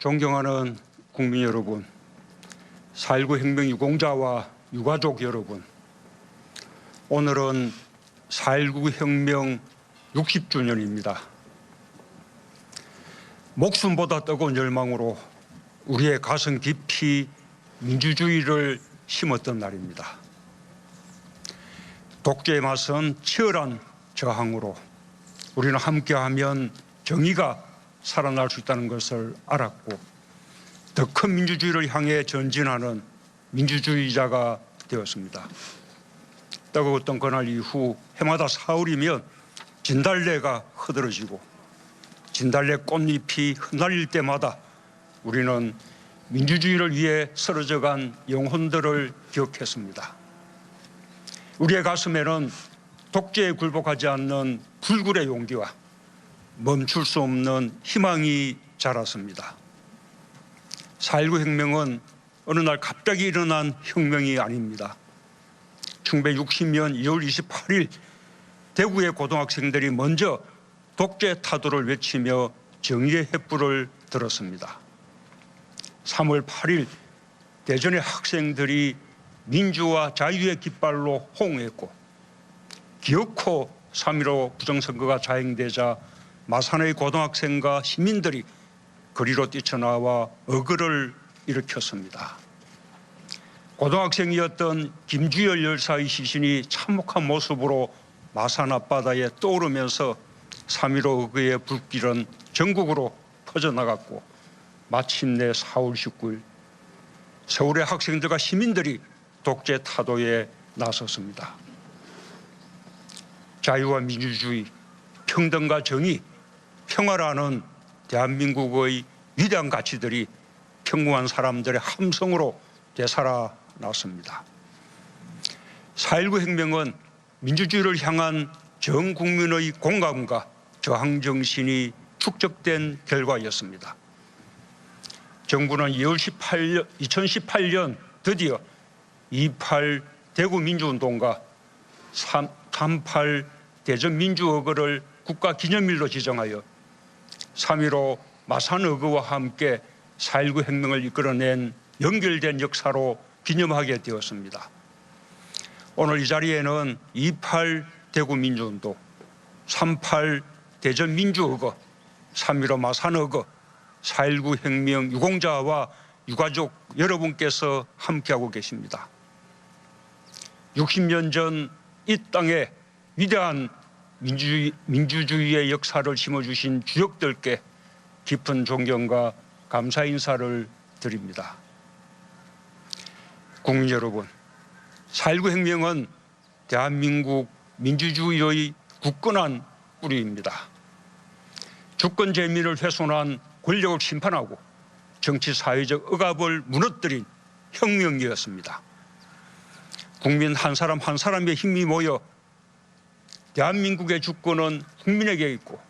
존경하는 국민 여러분, 4.19 혁명 유공자와 유가족 여러분, 오늘은 4.19 혁명 60주년입니다. 목숨보다 뜨거운 열망으로 우리의 가슴 깊이 민주주의를 심었던 날입니다. 독재에 맞선 치열한 저항으로 우리는 함께하면 정의가 살아날 수 있다는 것을 알았고 더 큰 민주주의를 향해 전진하는 민주주의자가 되었습니다. 뜨거웠던 그날 이후 해마다 4월이면 진달래가 흐드러지고 진달래 꽃잎이 흩날릴 때마다 우리는 민주주의를 위해 쓰러져간 영혼들을 기억했습니다. 우리의 가슴에는 독재에 굴복하지 않는 불굴의 용기와 멈출 수 없는 희망이 자랐습니다. 4.19 혁명은 어느 날 갑자기 일어난 혁명이 아닙니다. 1960년 2월 28일 대구의 고등학생들이 먼저 독재 타도를 외치며 정의의 횃불을 들었습니다. 3월 8일 대전의 학생들이 민주와 자유의 깃발로 호응했고 기어코 3.15 부정선거가 자행되자 마산의 고등학생과 시민들이 거리로 뛰쳐나와 어그를 일으켰습니다. 고등학생이었던 김주열 열사의 시신이 참혹한 모습으로 마산 앞바다에 떠오르면서 3.15 어그의 불길은 전국으로 퍼져나갔고 마침내 4월 19일 서울의 학생들과 시민들이 독재 타도에 나섰습니다. 자유와 민주주의, 평등과 정의, 평화라는 대한민국의 위대한 가치들이 평범한 사람들의 함성으로 되살아났습니다. 4.19 혁명은 민주주의를 향한 전 국민의 공감과 저항 정신이 축적된 결과였습니다. 정부는 2018년 드디어 2.8 대구 민주운동과 3.8 대전 민주어거를 국가기념일로 지정하여 3.15 마산어거와 함께 4.19 혁명을 이끌어낸 연결된 역사로 기념하게 되었습니다. 오늘 이 자리에는 2.8 대구 민주운동, 3.8 대전 민주어거, 3.15 마산어거, 4.19 혁명 유공자와 유가족 여러분께서 함께하고 계십니다. 60년 전 이 땅에 위대한 민주주의의 역사를 심어주신 주역들께 깊은 존경과 감사 인사를 드립니다. 국민 여러분, 4.19 혁명은 대한민국 민주주의의 굳건한 뿌리입니다. 주권 재민을 훼손한 권력을 심판하고 정치 사회적 억압을 무너뜨린 혁명이었습니다. 국민 한 사람 한 사람의 힘이 모여 대한민국의 주권은 국민에게 있고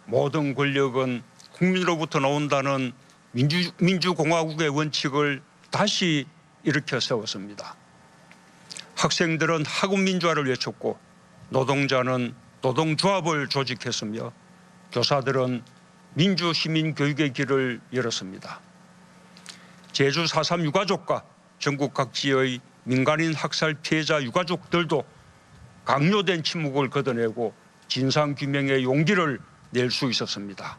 모든 권력은 국민으로부터 나온다는 민주공화국의 원칙을 다시 일으켜 세웠습니다. 학생들은 학업민주화를 외쳤고 노동자는 노동조합을 조직했으며 교사들은 민주시민교육의 길을 열었습니다. 제주 4.3 유가족과 전국 각지의 민간인 학살 피해자 유가족들도 강요된 침묵을 걷어내고 진상규명의 용기를 낼 수 있었습니다.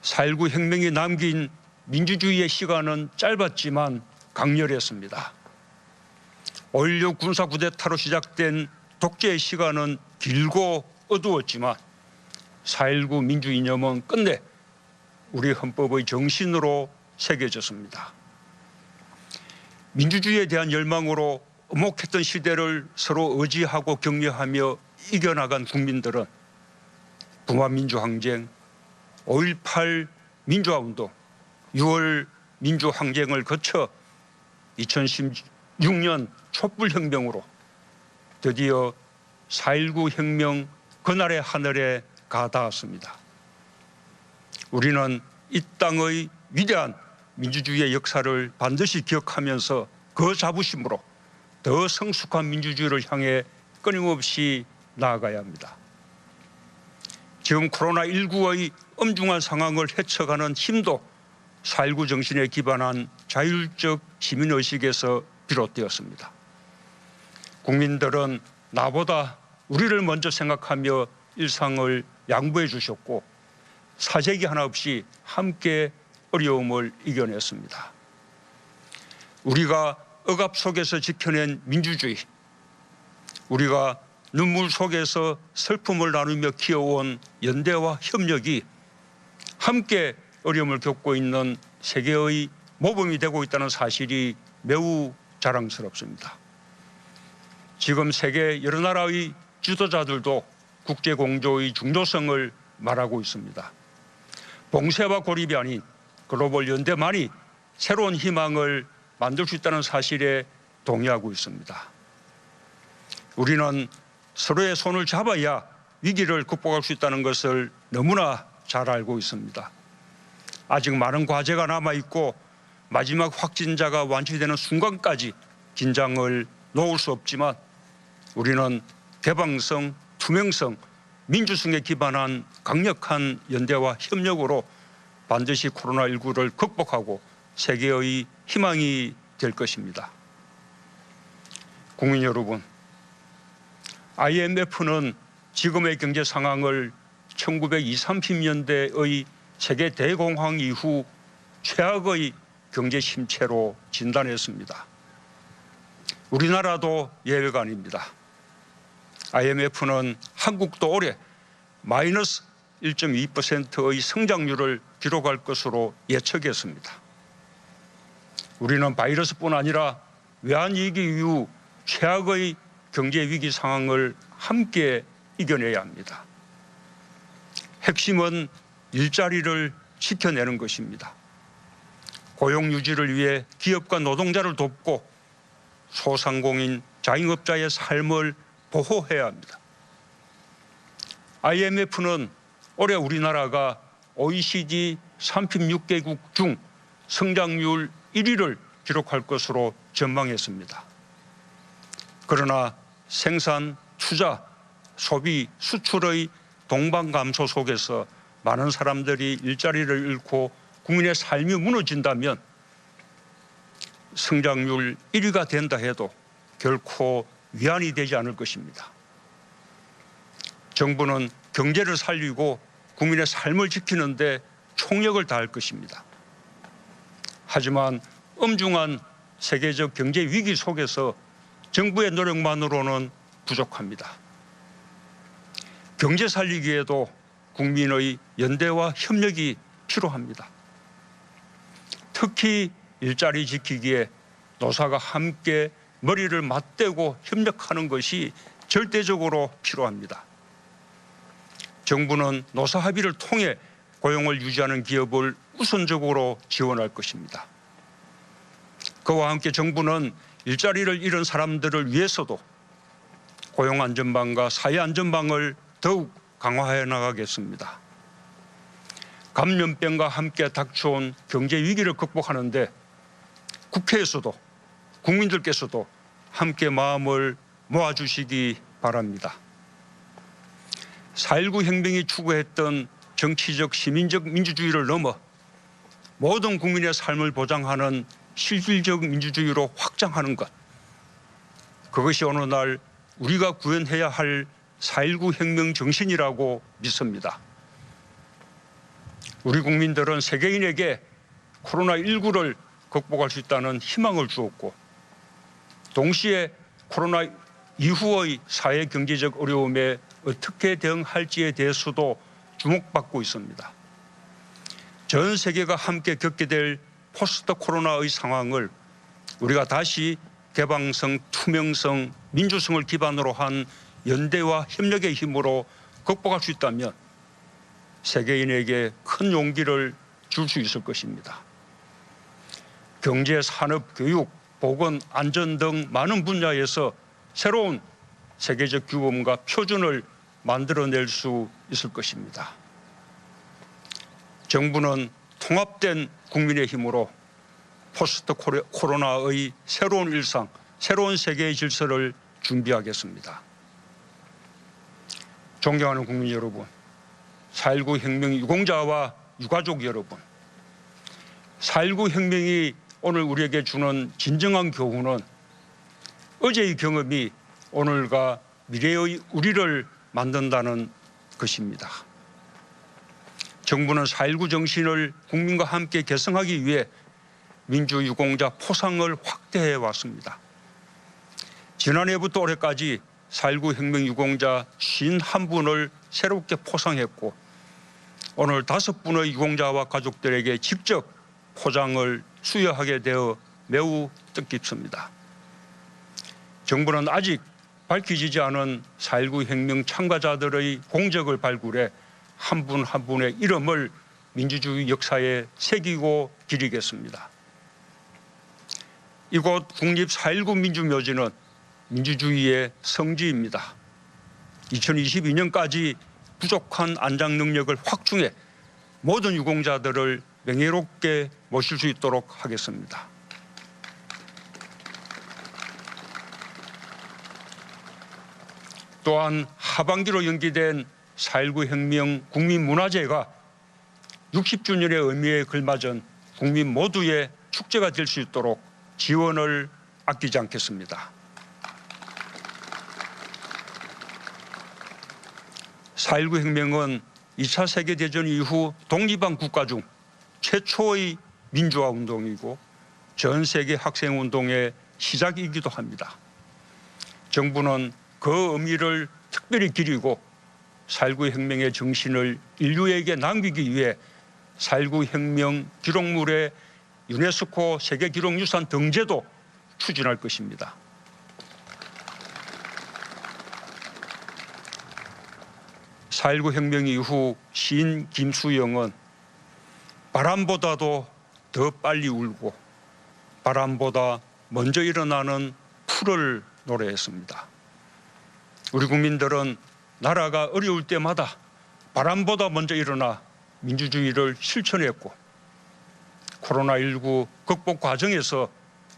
4.19 혁명이 남긴 민주주의의 시간은 짧았지만 강렬했습니다. 5.16 군사쿠데타로 시작된 독재의 시간은 길고 어두웠지만 4.19 민주 이념은 끝내 우리 헌법의 정신으로 새겨졌습니다. 민주주의에 대한 열망으로 엄혹했던 시대를 서로 의지하고 격려하며 이겨나간 국민들은 북한민주항쟁, 5.18 민주화운동, 6월 민주항쟁을 거쳐 2016년 촛불혁명으로 드디어 4.19 혁명 그날의 하늘에 가닿았습니다. 우리는 이 땅의 위대한 민주주의의 역사를 반드시 기억하면서 그 자부심으로 더 성숙한 민주주의를 향해 끊임없이 나아가야 합니다. 지금 코로나19의 엄중한 상황을 헤쳐가는 힘도 4.19 정신에 기반한 자율적 시민의식에서 비롯되었습니다. 국민들은 나보다 우리를 먼저 생각하며 일상을 양보해 주셨고 사재기 하나 없이 함께 어려움을 이겨냈습니다. 우리가 억압 속에서 지켜낸 민주주의, 우리가 눈물 속에서 슬픔을 나누며 키워온 연대와 협력이 함께 어려움을 겪고 있는 세계의 모범이 되고 있다는 사실이 매우 자랑스럽습니다. 지금 세계 여러 나라의 지도자들도 국제공조의 중요성을 말하고 있습니다. 봉쇄와 고립이 아닌 글로벌 연대만이 새로운 희망을 만들 수 있다는 사실에 동의하고 있습니다. 우리는 서로의 손을 잡아야 위기를 극복할 수 있다는 것을 너무나 잘 알고 있습니다. 아직 많은 과제가 남아있고 마지막 확진자가 완치되는 순간까지 긴장을 놓을 수 없지만 우리는 개방성, 투명성, 민주성에 기반한 강력한 연대와 협력으로 반드시 코로나19를 극복하고 세계의 희망이 될 것입니다. 국민 여러분, IMF는 지금의 경제 상황을 1920, 30년대의 세계 대공황 이후 최악의 경제 침체로 진단했습니다. 우리나라도 예외가 아닙니다. IMF는 한국도 올해 마이너스 1.2%의 성장률을 기록할 것으로 예측했습니다. 우리는 바이러스뿐 아니라 외환위기 이후 최악의 경제위기 상황을 함께 이겨내야 합니다. 핵심은 일자리를 지켜내는 것입니다. 고용 유지를 위해 기업과 노동자를 돕고 소상공인, 자영업자의 삶을 보호해야 합니다. IMF는 올해 우리나라가 OECD 36개국 중 성장률 1위를 기록할 것으로 전망했습니다. 그러나 생산, 투자, 소비, 수출의 동반 감소 속에서 많은 사람들이 일자리를 잃고 국민의 삶이 무너진다면 성장률 1위가 된다 해도 결코 위안이 되지 않을 것입니다. 정부는 경제를 살리고 국민의 삶을 지키는 데 총력을 다할 것입니다. 하지만 엄중한 세계적 경제 위기 속에서 정부의 노력만으로는 부족합니다. 경제 살리기에도 국민의 연대와 협력이 필요합니다. 특히 일자리 지키기에 노사가 함께 머리를 맞대고 협력하는 것이 절대적으로 필요합니다. 정부는 노사 합의를 통해 고용을 유지하는 기업을 우선적으로 지원할 것입니다. 그와 함께 정부는 일자리를 잃은 사람들을 위해서도 고용안전망과 사회안전망을 더욱 강화해 나가겠습니다. 감염병과 함께 닥쳐온 경제위기를 극복하는데 국회에서도 국민들께서도 함께 마음을 모아주시기 바랍니다. 4.19 혁명이 추구했던 정치적 시민적 민주주의를 넘어 모든 국민의 삶을 보장하는 실질적 민주주의로 확장하는 것, 그것이 어느 날 우리가 구현해야 할 4.19 혁명 정신이라고 믿습니다. 우리 국민들은 세계인에게 코로나19를 극복할 수 있다는 희망을 주었고 동시에 코로나 이후의 사회 경제적 어려움에 어떻게 대응할지에 대해서도 주목받고 있습니다. 전 세계가 함께 겪게 될 포스트 코로나의 상황을 우리가 다시 개방성, 투명성, 민주성을 기반으로 한 연대와 협력의 힘으로 극복할 수 있다면 세계인에게 큰 용기를 줄 수 있을 것입니다. 경제, 산업, 교육, 보건, 안전 등 많은 분야에서 새로운 세계적 규범과 표준을 만들어낼 수 있을 것입니다. 정부는 통합된 국민의 힘으로 포스트 코로나의 새로운 일상, 새로운 세계의 질서를 준비하겠습니다. 존경하는 국민 여러분, 4.19 혁명 유공자와 유가족 여러분, 4.19 혁명이 오늘 우리에게 주는 진정한 교훈은 어제의 경험이 오늘과 미래의 우리를 만든다는 것입니다. 정부는 4.19 정신을 국민과 함께 계승하기 위해 민주유공자 포상을 확대해 왔습니다. 지난해부터 올해까지 4.19 혁명 유공자 51분을 새롭게 포상했고 오늘 5분의 유공자와 가족들에게 직접 포장을 수여하게 되어 매우 뜻깊습니다. 정부는 아직 밝혀지지 않은 4.19 혁명 참가자들의 공적을 발굴해 한 분 한 분의 이름을 민주주의 역사에 새기고 기리겠습니다. 이곳 국립 4.19 민주묘지는 민주주의의 성지입니다. 2022년까지 부족한 안장 능력을 확충해 모든 유공자들을 명예롭게 모실 수 있도록 하겠습니다. 또한 하반기로 연기된 4.19 혁명 국민문화제가 60주년의 의미에 걸맞은 국민 모두의 축제가 될 수 있도록 지원을 아끼지 않겠습니다. 4.19 혁명은 2차 세계대전 이후 독립한 국가 중 최초의 민주화 운동이고 전 세계 학생운동의 시작이기도 합니다. 정부는 그 의미를 특별히 기리고 4.19 혁명의 정신을 인류에게 남기기 위해 4.19 혁명 기록물의 유네스코 세계기록유산 등재도 추진할 것입니다. (4.19) 혁명 이후 시인 김수영은 바람보다도 더 빨리 울고 바람보다 먼저 일어나는 풀을 노래했습니다. 우리 국민들은 나라가 어려울 때마다 바람보다 먼저 일어나 민주주의를 실천했고 코로나19 극복 과정에서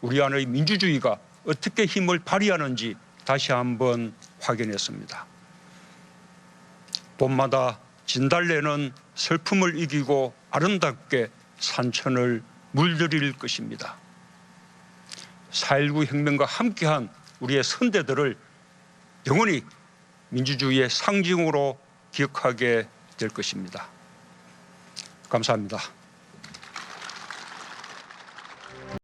우리 안의 민주주의가 어떻게 힘을 발휘하는지 다시 한번 확인했습니다. 봄마다 진달래는 슬픔을 이기고 아름답게 산천을 물들일 것입니다. 4.19 혁명과 함께한 우리의 선대들을 영원히 민주주의의 상징으로 기억하게 될 것입니다. 감사합니다.